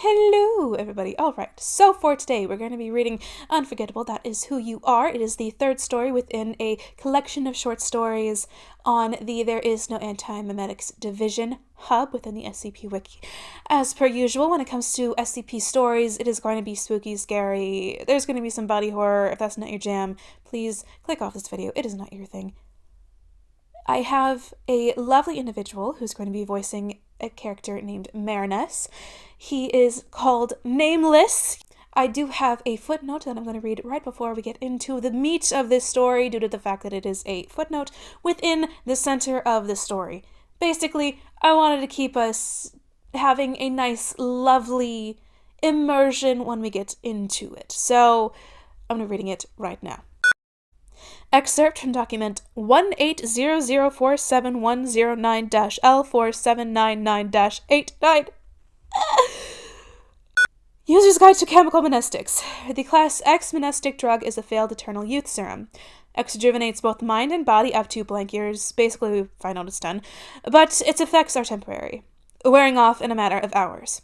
Hello, everybody. All right, so for today, we're going to be reading Unforgettable. That is Who You Are. It is the third story within a collection of short stories on the There Is No Anti-Memetics Division hub within the SCP Wiki. As per usual, when it comes to SCP stories, it is going to be spooky, scary. There's going to be some body horror. If that's not your jam, please click off this video. It is not your thing. I have a lovely individual who's going to be voicing a character named Marinus. He is called Nameless. I do have a footnote that I'm going to read right before we get into the meat of this story due to the fact that it is a footnote within the center of the story. Basically, I wanted to keep us having a nice, lovely immersion when we get into it. So, I'm going to be reading it right now. Excerpt from document 180047109-L4799-89. User's Guide to Chemical Mnestics. The Class X mnestic drug is a failed eternal youth serum. X rejuvenates both mind and body up to blank years, basically we find out it's done, but its effects are temporary, wearing off in a matter of hours.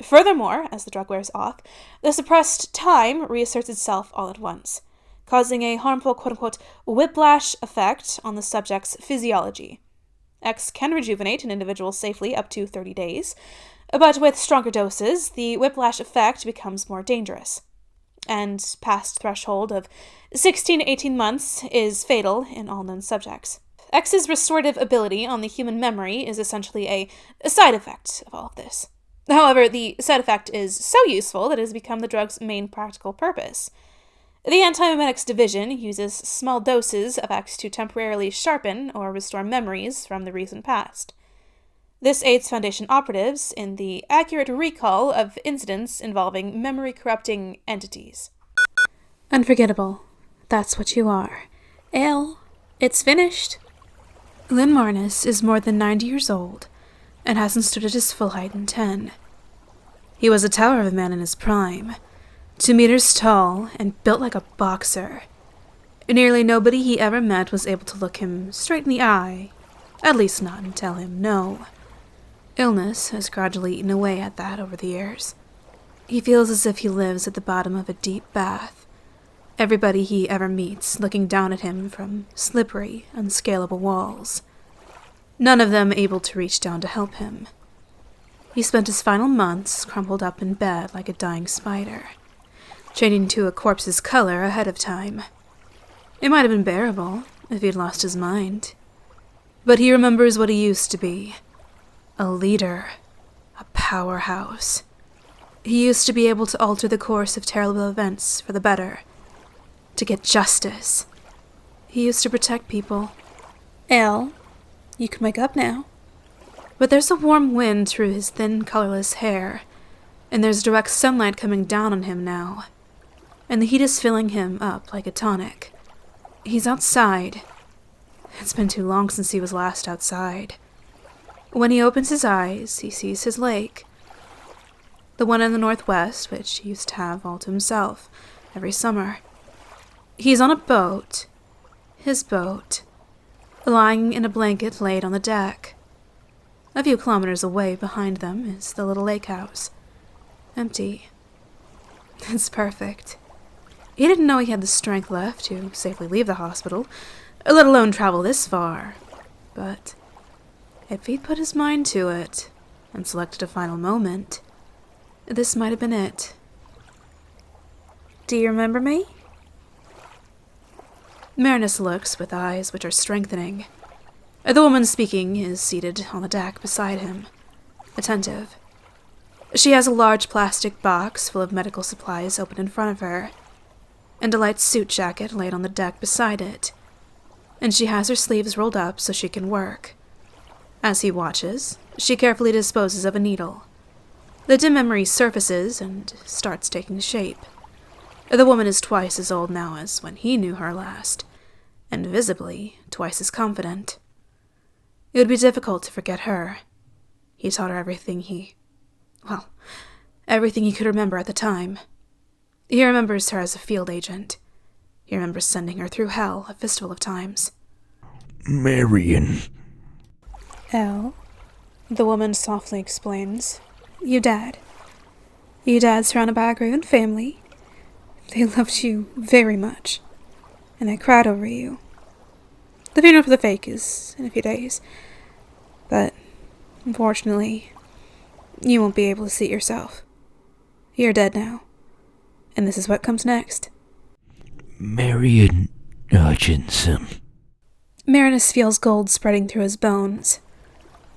Furthermore, as the drug wears off, the suppressed time reasserts itself all at once, causing a harmful quote-unquote whiplash effect on the subject's physiology. X can rejuvenate an individual safely up to 30 days, but with stronger doses, the whiplash effect becomes more dangerous, and past threshold of 16 to 18 months is fatal in all known subjects. X's restorative ability on the human memory is essentially a side effect of all of this. However, the side effect is so useful that it has become the drug's main practical purpose. The Anti-Memetics Division uses small doses of X to temporarily sharpen or restore memories from the recent past. This aids Foundation operatives in the accurate recall of incidents involving memory-corrupting entities. Unforgettable. That's what you are. Ale, it's finished. Lynn Marnus is more than 90 years old and hasn't stood at his full height in 10. He was a tower of a man in his prime, 2 meters tall and built like a boxer. Nearly nobody he ever met was able to look him straight in the eye, at least not and tell him no. Illness has gradually eaten away at that over the years. He feels as if he lives at the bottom of a deep bath, everybody he ever meets looking down at him from slippery, unscalable walls, none of them able to reach down to help him. He spent his final months crumpled up in bed like a dying spider, changing to a corpse's color ahead of time. It might have been bearable if he had lost his mind, but he remembers what he used to be. A leader, a powerhouse. He used to be able to alter the course of terrible events for the better, to get justice. He used to protect people. Elle, you can wake up now. But there's a warm wind through his thin, colorless hair, and there's direct sunlight coming down on him now, and the heat is filling him up like a tonic. He's outside. It's been too long since he was last outside. When he opens his eyes, he sees his lake. The one in the northwest, which he used to have all to himself every summer. He's on a boat, his boat, lying in a blanket laid on the deck. A few kilometers away behind them is the little lake house, empty. It's perfect. He didn't know he had the strength left to safely leave the hospital, let alone travel this far, but if he'd put his mind to it and selected a final moment, this might have been it. Do you remember me? Marinus looks with eyes which are strengthening. The woman speaking is seated on the deck beside him, attentive. She has a large plastic box full of medical supplies open in front of her, and a light suit jacket laid on the deck beside it, and she has her sleeves rolled up so she can work. As he watches, she carefully disposes of a needle. The dim memory surfaces and starts taking shape. The woman is twice as old now as when he knew her last, and visibly twice as confident. It would be difficult to forget her. He taught her everything everything he could remember at the time. He remembers her as a field agent. He remembers sending her through hell a fistful of times. Marion. Elle, the woman softly explains. You dad. You died surrounded by a grieving family. They loved you very much, and they cried over you. The funeral for the fake is in a few days, but unfortunately, you won't be able to see it yourself. You're dead now, and this is what comes next. Marion Hutchinson. Marinus feels gold spreading through his bones.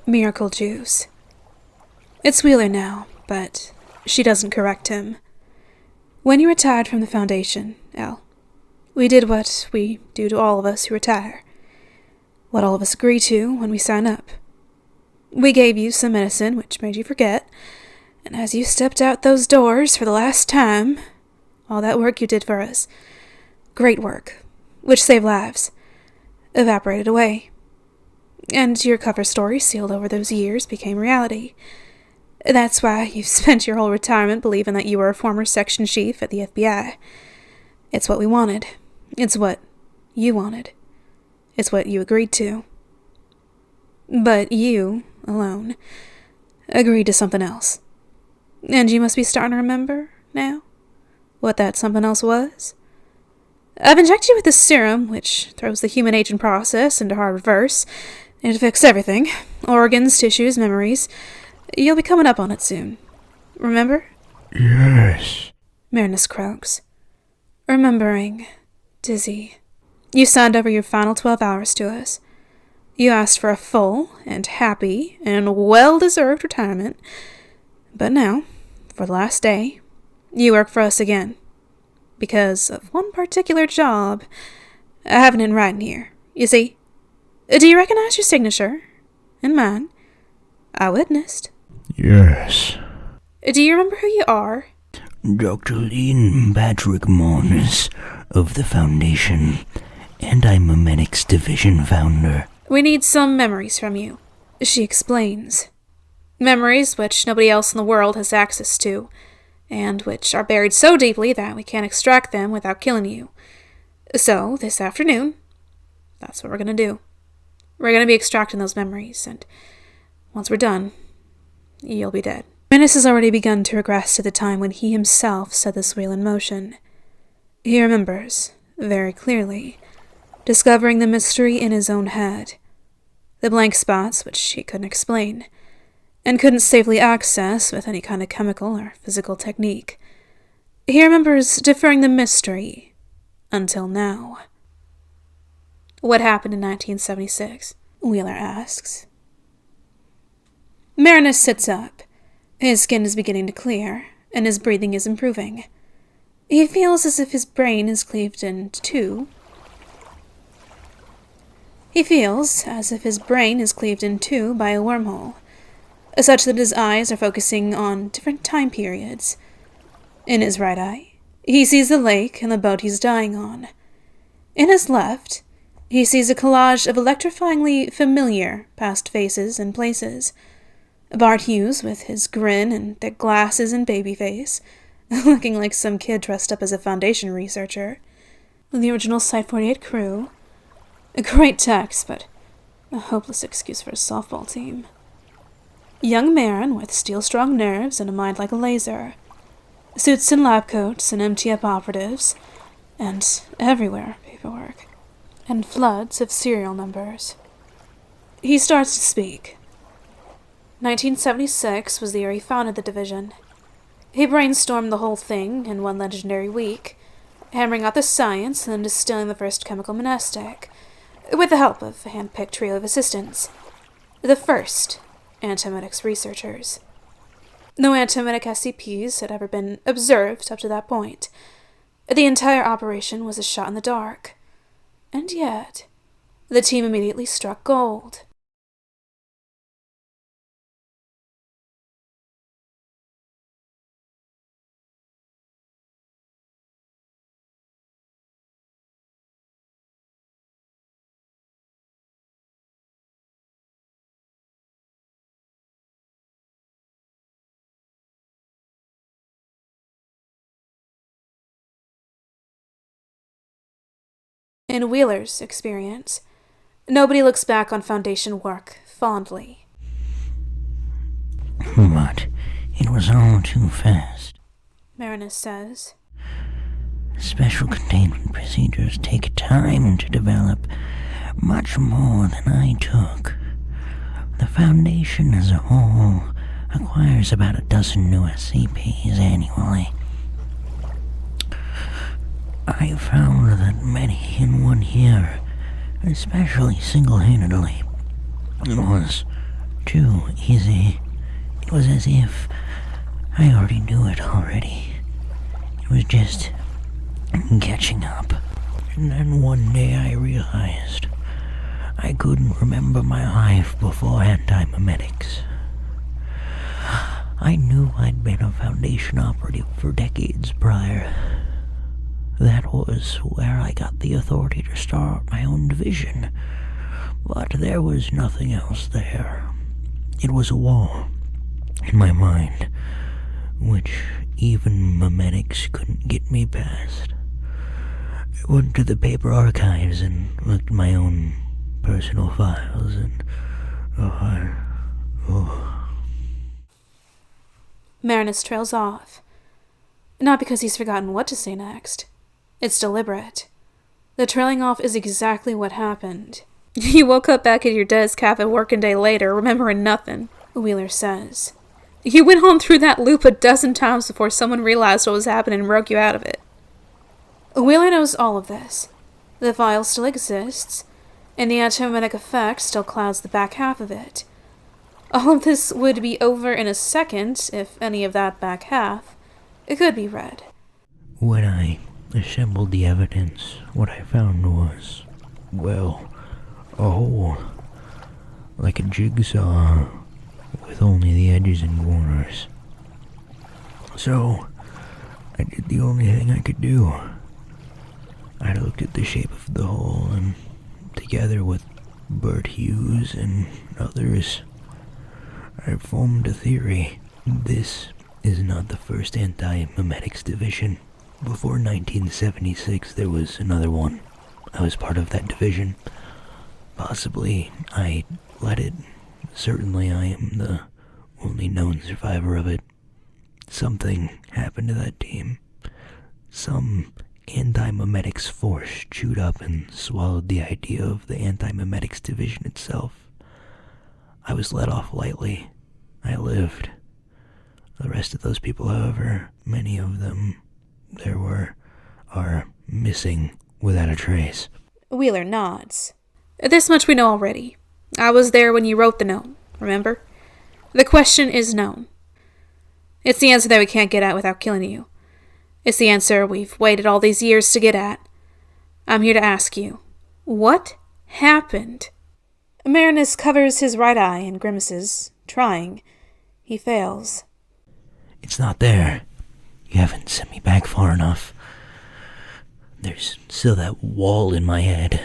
Miracle juice. It's Wheeler now, but she doesn't correct him. When you retired from the Foundation, Elle, we did what we do to all of us who retire. What all of us agree to when we sign up. We gave you some medicine, which made you forget, and as you stepped out those doors for the last time, all that work you did for us, great work, which saved lives, evaporated away. And your cover story sealed over those years became reality. That's why you've spent your whole retirement believing that you were a former section chief at the FBI. It's what we wanted. It's what you wanted. It's what you agreed to. But you, alone, agreed to something else. And you must be starting to remember, now, what that something else was. I've injected you with this serum, which throws the human aging process into hard reverse. It affects everything. Organs, tissues, memories. You'll be coming up on it soon. Remember? Yes. Marinus croaks. Remembering. Dizzy. You signed over your final 12 hours to us. You asked for a full and happy and well-deserved retirement. But now, for the last day, you work for us again. Because of one particular job. I have it in writing here. You see? Do you recognize your signature? And mine? I witnessed. Yes. Do you remember who you are? Dr. Lynn Patrick Mons of the Foundation, and I'm a Medics Division founder. We need some memories from you, she explains. Memories which nobody else in the world has access to, and which are buried so deeply that we can't extract them without killing you. So, this afternoon, that's what we're going to do. We're going to be extracting those memories, and once we're done, you'll be dead. Marinus has already begun to regress to the time when he himself set this wheel in motion. He remembers, very clearly, discovering the mystery in his own head, the blank spots which he couldn't explain, and couldn't safely access with any kind of chemical or physical technique. He remembers deferring the mystery until now. What happened in 1976? Wheeler asks. Marinus sits up. His skin is beginning to clear, and his breathing is improving. He feels as if his brain is cleaved in two. He feels as if his brain is cleaved in two by a wormhole, such that his eyes are focusing on different time periods. In his right eye, he sees the lake and the boat he's dying on. In his left, he sees a collage of electrifyingly familiar past faces and places. Bart Hughes with his grin and thick glasses and baby face, looking like some kid dressed up as a Foundation researcher. The original Site 48 crew. A great text, but a hopeless excuse for a softball team. Young Marin with steel-strong nerves and a mind like a laser. Suits and lab coats and MTF operatives. And everywhere paperwork. And floods of serial numbers. He starts to speak. 1976 was the year he founded the division. He brainstormed the whole thing in one legendary week, hammering out the science and then distilling the first chemical monastic, with the help of a hand-picked trio of assistants. The first antimedics researchers. No antimitic SCPs had ever been observed up to that point. The entire operation was a shot in the dark. And yet, the team immediately struck gold. In Wheeler's experience, nobody looks back on Foundation work fondly. But it was all too fast. Marinus says. Special containment procedures take time to develop, much more than I took. The Foundation as a whole acquires about a dozen new SCPs annually. I found that many in 1 year, especially single-handedly. It was too easy. It was as if I already knew it already. It was just catching up. And then one day I realized I couldn't remember my life before anti-memetics. I knew I'd been a Foundation operative for decades prior. That was where I got the authority to start my own division. But there was nothing else there. It was a wall in my mind, which even memetics couldn't get me past. I went to the paper archives and looked at my own personal files, and Marinus trails off. Not because he's forgotten what to say next. It's deliberate. The trailing off is exactly what happened. You woke up back at your desk half a working day later, remembering nothing, Wheeler says. You went home through that loop a dozen times before someone realized what was happening and broke you out of it. Wheeler knows all of this. The file still exists, and the antimemetic effect still clouds the back half of it. All of this would be over in a second if any of that back half could be read. When I assembled the evidence, what I found was, well, a hole, like a jigsaw, with only the edges and corners. So, I did the only thing I could do. I looked at the shape of the hole, and together with Bert Hughes and others, I formed a theory. This is not the first anti-memetics division. Before 1976, there was another one. I was part of that division. Possibly, I led it. Certainly, I am the only known survivor of it. Something happened to that team. Some anti-memetics force chewed up and swallowed the idea of the anti-memetics division itself. I was let off lightly. I lived. The rest of those people, however, many of them are missing without a trace. Wheeler nods. This much we know already. I was there when you wrote the note, remember? The question is known. It's the answer that we can't get at without killing you. It's the answer we've waited all these years to get at. I'm here to ask you, what happened? Marinus covers his right eye and grimaces, trying. He fails. It's not there. You haven't sent me back far enough. There's still that wall in my head.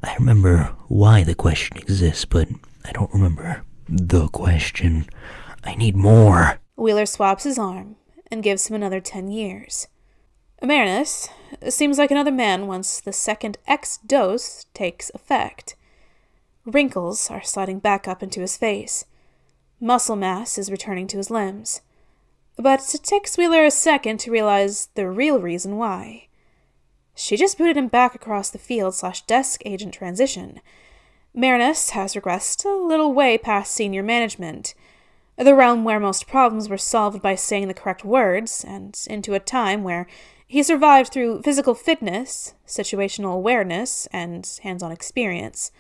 I remember why the question exists, but I don't remember the question. I need more. Wheeler swaps his arm and gives him another 10 years. Marinus seems like another man once the second X dose takes effect. Wrinkles are sliding back up into his face. Muscle mass is returning to his limbs. But it takes Wheeler a second to realize the real reason why. She just booted him back across the field/desk agent transition. Marinus has regressed a little way past senior management, the realm where most problems were solved by saying the correct words, and into a time where he survived through physical fitness, situational awareness, and hands-on experience.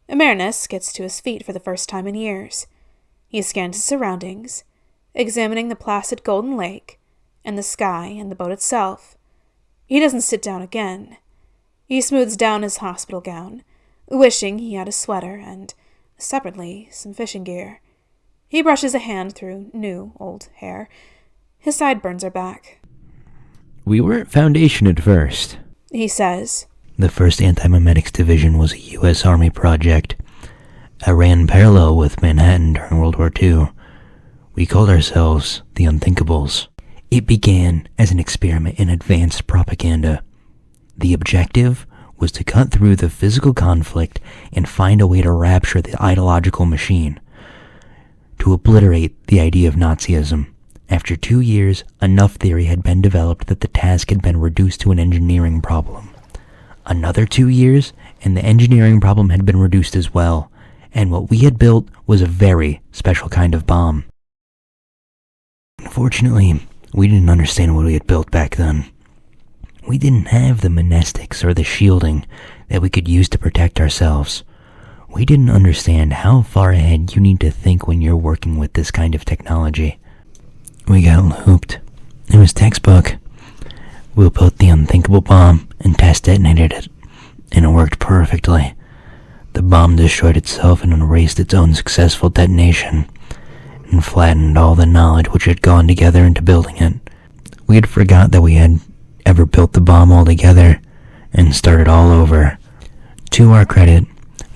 Marinus gets to his feet for the first time in years. He scans his surroundings, examining the placid golden lake, and the sky and the boat itself. He doesn't sit down again. He smooths down his hospital gown, wishing he had a sweater and, separately, some fishing gear. He brushes a hand through new, old hair. His sideburns are back. We weren't Foundation at first, he says. The first anti-memetics division was a U.S. Army project. I ran parallel with Manhattan during World War II. We called ourselves the Unthinkables. It began as an experiment in advanced propaganda. The objective was to cut through the physical conflict and find a way to rapture the ideological machine, to obliterate the idea of Nazism, After 2 years, enough theory had been developed that the task had been reduced to an engineering problem. Another 2 years, and the engineering problem had been reduced as well, and what we had built was a very special kind of bomb. Unfortunately, we didn't understand what we had built back then. We didn't have the monestics or the shielding that we could use to protect ourselves. We didn't understand how far ahead you need to think when you're working with this kind of technology. We got looped. It was textbook. We built the unthinkable bomb and test detonated it, and it worked perfectly. The bomb destroyed itself and erased its own successful detonation, and flattened all the knowledge which had gone together into building it. We had forgot that we had ever built the bomb altogether, and started all over. To our credit,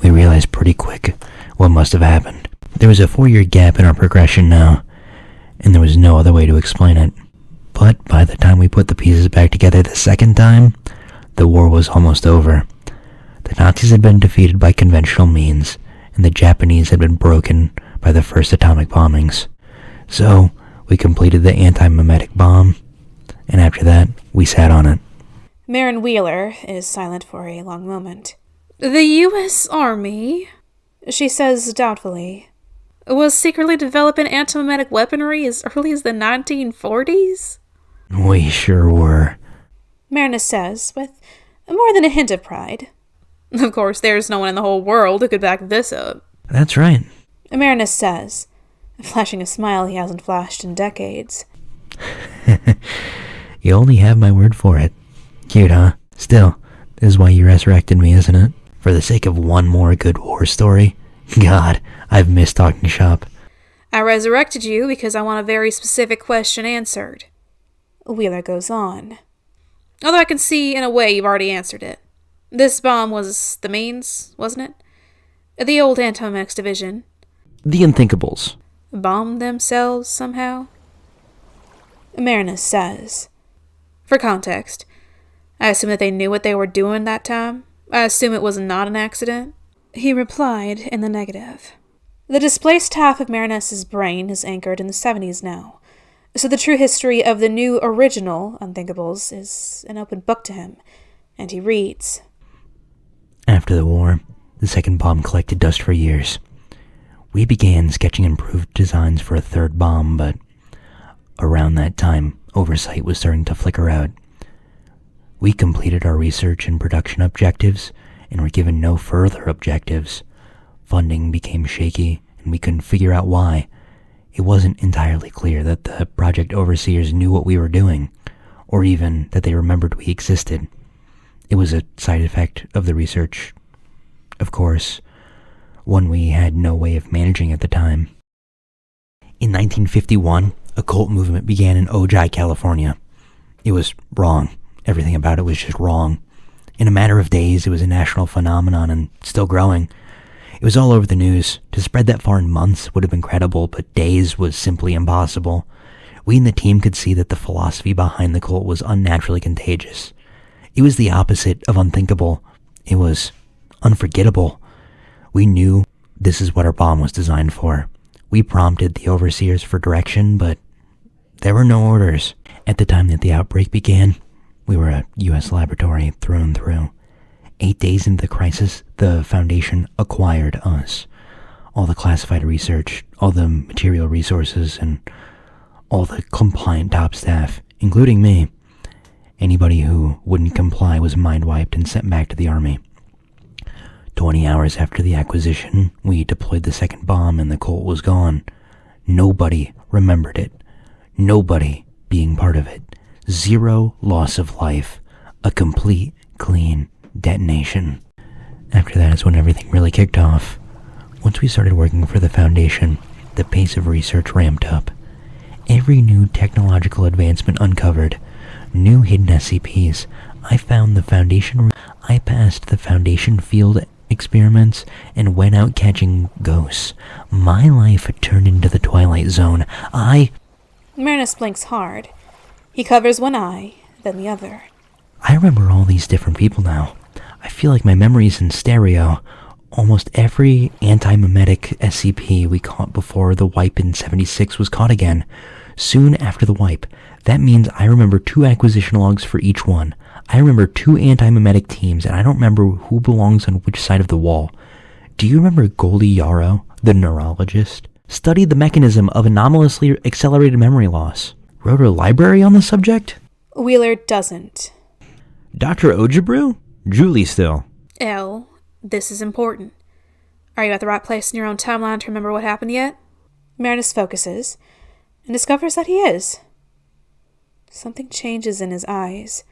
we realized pretty quick what must have happened. There was a 4-year gap in our progression now, and there was no other way to explain it. But by the time we put the pieces back together the second time, the war was almost over. The Nazis had been defeated by conventional means, and the Japanese had been broken by the first atomic bombings. So, we completed the anti-mimetic bomb, and after that, we sat on it. Marin Wheeler is silent for a long moment. The U.S. Army, she says doubtfully, was secretly developing anti-mimetic weaponry as early as the 1940s? We sure were. Marinus says, with more than a hint of pride. Of course, there's no one in the whole world who could back this up. That's right. Marinus says, flashing a smile he hasn't flashed in decades. You only have my word for it. Cute, huh? Still, this is why you resurrected me, isn't it? For the sake of one more good war story? God, I've missed talking shop. I resurrected you because I want a very specific question answered. Wheeler goes on. Although I can see in a way you've already answered it. This bomb was the means, wasn't it? The old Antomix division. The Unthinkables. Bombed themselves somehow? Marinus says. For context, I assume that they knew what they were doing that time. I assume it was not an accident. He replied in the negative. The displaced half of Marinus's brain is anchored in the 70s now, so the true history of the new original Unthinkables is an open book to him, and he reads. After the war, the second bomb collected dust for years. We began sketching improved designs for a third bomb, but around that time, oversight was starting to flicker out. We completed our research and production objectives, and were given no further objectives. Funding became shaky, and we couldn't figure out why. It wasn't entirely clear that the project overseers knew what we were doing, or even that they remembered we existed. It was a side effect of the research. Of course, one we had no way of managing at the time. In 1951, a cult movement began in Ojai, California. It was wrong. Everything about it was just wrong. In a matter of days, it was a national phenomenon and still growing. It was all over the news. To spread that far in months would have been credible, but days was simply impossible. We in the team could see that the philosophy behind the cult was unnaturally contagious. It was the opposite of unthinkable. It was unforgettable. We knew this is what our bomb was designed for. We prompted the overseers for direction, but there were no orders. At the time that the outbreak began, we were a U.S. laboratory through and through. 8 days into the crisis, the Foundation acquired us. All the classified research, all the material resources, and all the compliant top staff, including me. Anybody who wouldn't comply was mind-wiped and sent back to the army. 20 hours after the acquisition, we deployed the second bomb and the cult was gone. Nobody remembered it. Nobody being part of it. 0 loss of life. A complete, clean detonation. After that is when everything really kicked off. Once we started working for the Foundation, the pace of research ramped up. Every new technological advancement uncovered, new hidden SCPs. I passed the Foundation field experiments and went out catching ghosts. My life had turned into the Twilight Zone. Marinus blinks hard. He covers one eye, then the other. I remember all these different people now. I feel like my memory's in stereo. Almost every anti-mimetic SCP we caught before the wipe in 76 was caught again. soon after the wipe. That means I remember 2 acquisition logs for each one. I remember 2 anti-memetic teams, and I don't remember who belongs on which side of the wall. Do you remember Goldie Yarrow, the neurologist? Studied the mechanism of anomalously accelerated memory loss. Wrote a library on the subject? Wheeler doesn't. Dr. Ojibru? Julie still. Elle, this is important. Are you at the right place in your own timeline to remember what happened yet? Marinus focuses and discovers that he is. Something changes in his eyes.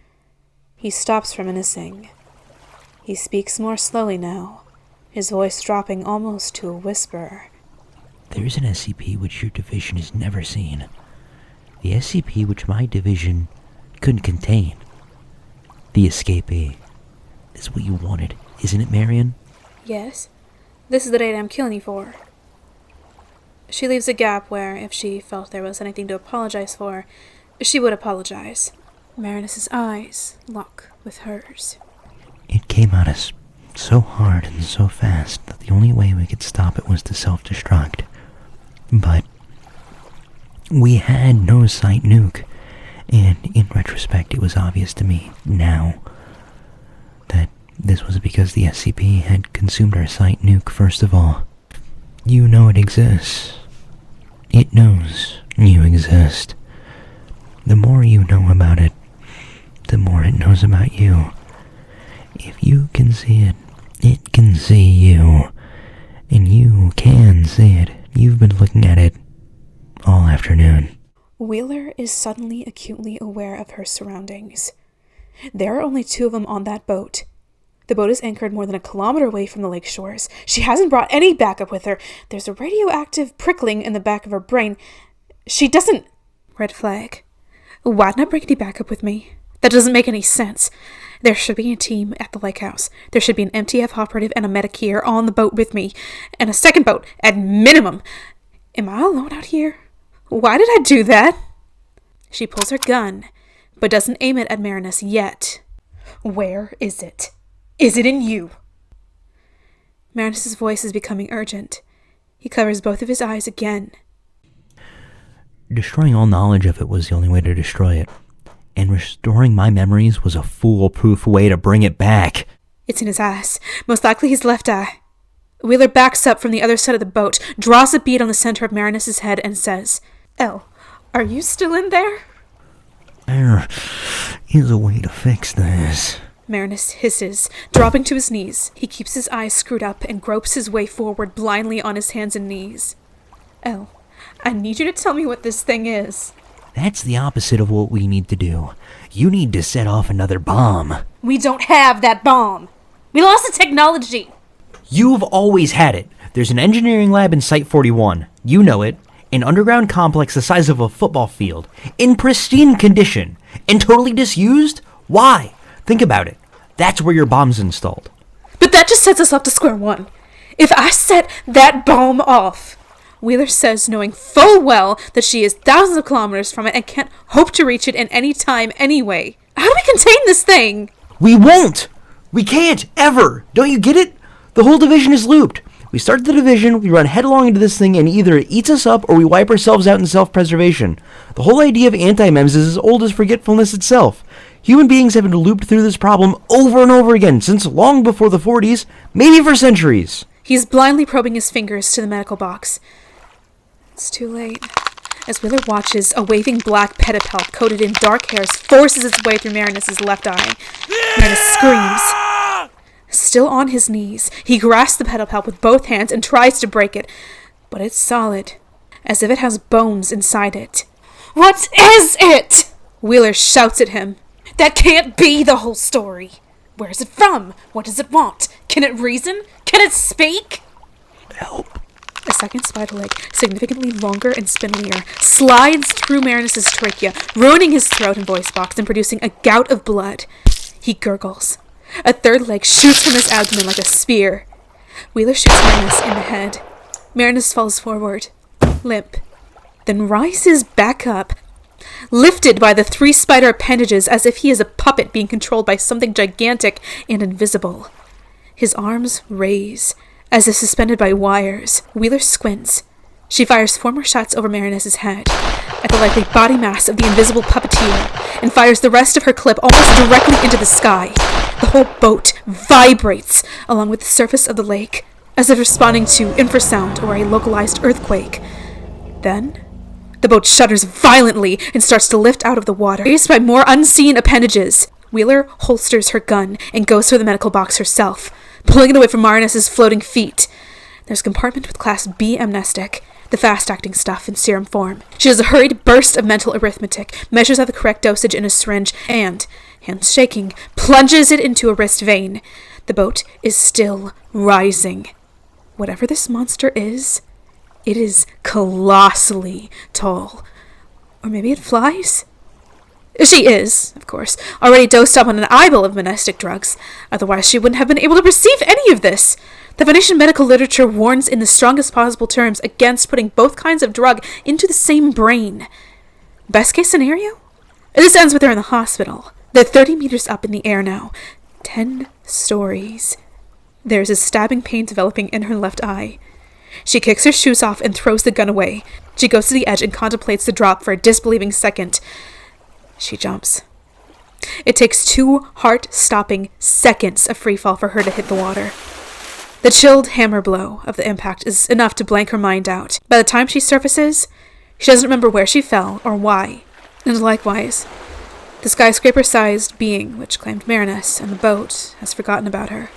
He stops reminiscing. He speaks more slowly now, his voice dropping almost to a whisper. There's an SCP which your division has never seen. The SCP which my division couldn't contain. The escapee. That's what you wanted, isn't it, Marion? Yes. This is the date I'm killing you for. She leaves a gap where, if she felt there was anything to apologize for, she would apologize. Marinus's eyes lock with hers. It came at us so hard and so fast that the only way we could stop it was to self-destruct. But we had no site nuke, and in retrospect it was obvious to me now that this was because the SCP had consumed our site nuke first of all. You know it exists. It knows you exist. The more you know about it, the more it knows about you. If you can see it, it can see you. And you can see it. You've been looking at it all afternoon. Wheeler is suddenly acutely aware of her surroundings. There are only 2 of them on that boat. The boat is anchored more than 1 kilometer away from the lake shores. She hasn't brought any backup with her. There's a radioactive prickling in the back of her brain. She doesn't... Red flag. Why didn't I bring any backup with me? That doesn't make any sense. There should be a team at the lake house. There should be an MTF operative and a medic here on the boat with me. And a second boat, at minimum. Am I alone out here? Why did I do that? She pulls her gun, but doesn't aim it at Marinus yet. Where is it? Is it in you? Marinus' voice is becoming urgent. He covers both of his eyes again. Destroying all knowledge of it was the only way to destroy it. And restoring my memories was a foolproof way to bring it back. It's in his eyes. Most likely his left eye. Wheeler backs up from the other side of the boat, draws a bead on the center of Marinus' head, and says, Elle, are you still in there? There is a way to fix this. Marinus hisses, dropping to his knees. He keeps his eyes screwed up and gropes his way forward blindly on his hands and knees. Elle, I need you to tell me what this thing is. That's the opposite of what we need to do. You need to set off another bomb. We don't have that bomb. We lost the technology. You've always had it. There's an engineering lab in Site 41. You know it. An underground complex the size of a football field. In pristine condition. And totally disused? Why? Think about it. That's where your bomb's installed. But that just sets us up to square one. If I set that bomb off... Wheeler says, knowing full well that she is thousands of kilometers from it and can't hope to reach it in any time anyway. How do we contain this thing? We won't! We can't, ever! Don't you get it? The whole division is looped. We start the division, we run headlong into this thing, and either it eats us up or we wipe ourselves out in self-preservation. The whole idea of anti-mems is as old as forgetfulness itself. Human beings have been looped through this problem over and over again since long before the 40s, maybe for centuries. He's blindly probing his fingers to the medical box. It's too late. As Wheeler watches, a waving black pedipalp coated in dark hairs forces its way through Marinus' left eye. Marinus screams. Still on his knees, he grasps the pedipalp with both hands and tries to break it, but it's solid, as if it has bones inside it. What is it? Wheeler shouts at him. That can't be the whole story. Where is it from? What does it want? Can it reason? Can it speak? Help. A second spider leg, significantly longer and spindlier, slides through Marinus' trachea, ruining his throat and voice box and producing a gout of blood. He gurgles. A third leg shoots from his abdomen like a spear. Wheeler shoots Marinus in the head. Marinus falls forward, limp, then rises back up, lifted by the 3 spider appendages as if he is a puppet being controlled by something gigantic and invisible. His arms raise, as if suspended by wires. Wheeler squints, She fires 4 more shots over Marinus's head, at the likely body mass of the invisible puppeteer, and fires the rest of her clip almost directly into the sky. The whole boat vibrates along with the surface of the lake, as if responding to infrasound or a localized earthquake. Then, the boat shudders violently and starts to lift out of the water, raised by more unseen appendages. Wheeler holsters her gun and goes for the medical box herself, pulling it away from Marinus's floating feet. There's a compartment with Class B amnestic, the fast-acting stuff in serum form. She does a hurried burst of mental arithmetic, measures out the correct dosage in a syringe, and, hands shaking, plunges it into a wrist vein. The boat is still rising. Whatever this monster is, it is colossally tall. Or maybe it flies? She is, of course, already dosed up on an eyeball of monastic drugs. Otherwise, she wouldn't have been able to perceive any of this. The Venetian medical literature warns in the strongest possible terms against putting both kinds of drug into the same brain. Best case scenario? This ends with her in the hospital. They're 30 meters up in the air now. 10 stories. There's a stabbing pain developing in her left eye. She kicks her shoes off and throws the gun away. She goes to the edge and contemplates the drop for a disbelieving second. She jumps. It takes 2 heart-stopping seconds of free fall for her to hit the water. The chilled hammer blow of the impact is enough to blank her mind out. By the time she surfaces, she doesn't remember where she fell or why. And likewise, the skyscraper-sized being which claimed Marinus and the boat has forgotten about her.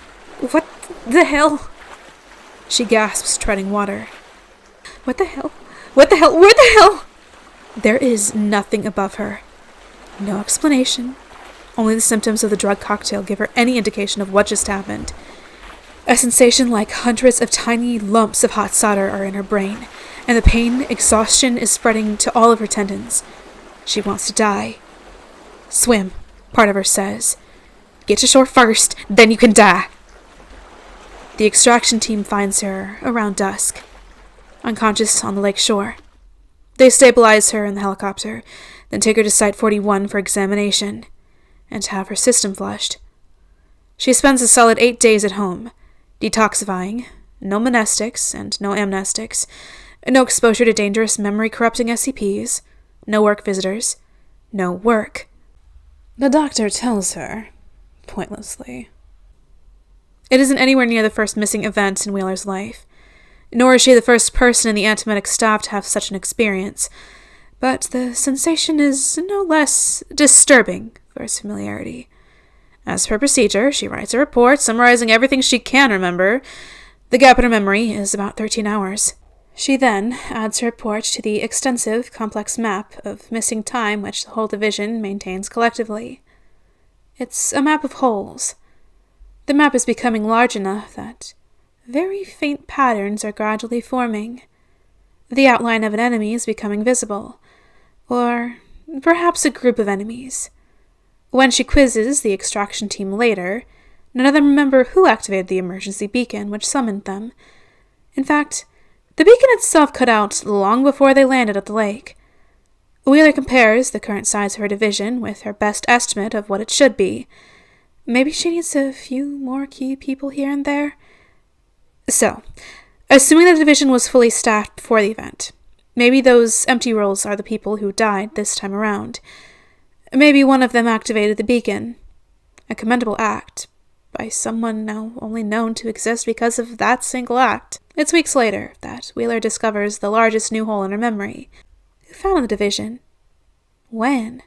What the hell? She gasps, treading water. What the hell? What the hell? Where the hell? There is nothing above her. No explanation. Only the symptoms of the drug cocktail give her any indication of what just happened. A sensation like hundreds of tiny lumps of hot solder are in her brain, and the pain, exhaustion is spreading to all of her tendons. She wants to die. Swim, part of her says. Get to shore first, then you can die. The extraction team finds her around dusk, unconscious on the lake shore. They stabilize her in the helicopter, then take her to Site 41 for examination, and have her system flushed. She spends a solid 8 days at home, detoxifying, no monastics and no amnestics, no exposure to dangerous memory-corrupting SCPs, no work visitors, no work. The doctor tells her, pointlessly. It isn't anywhere near the first missing event in Wheeler's life, nor is she the first person in the antimedic staff to have such an experience, but the sensation is no less disturbing for its familiarity. As per procedure, she writes a report summarizing everything she can remember. The gap in her memory is about 13 hours. She then adds her report to the extensive, complex map of missing time which the whole division maintains collectively. It's a map of holes. The map is becoming large enough that very faint patterns are gradually forming. The outline of an enemy is becoming visible, or perhaps a group of enemies. When she quizzes the extraction team later, none of them remember who activated the emergency beacon which summoned them. In fact, the beacon itself cut out long before they landed at the lake. Wheeler compares the current size of her division with her best estimate of what it should be. Maybe she needs a few more key people here and there. So, assuming the division was fully staffed before the event, maybe those empty roles are the people who died this time around. Maybe one of them activated the beacon. A commendable act, by someone now only known to exist because of that single act. It's weeks later that Wheeler discovers the largest new hole in her memory. Who found the division? When?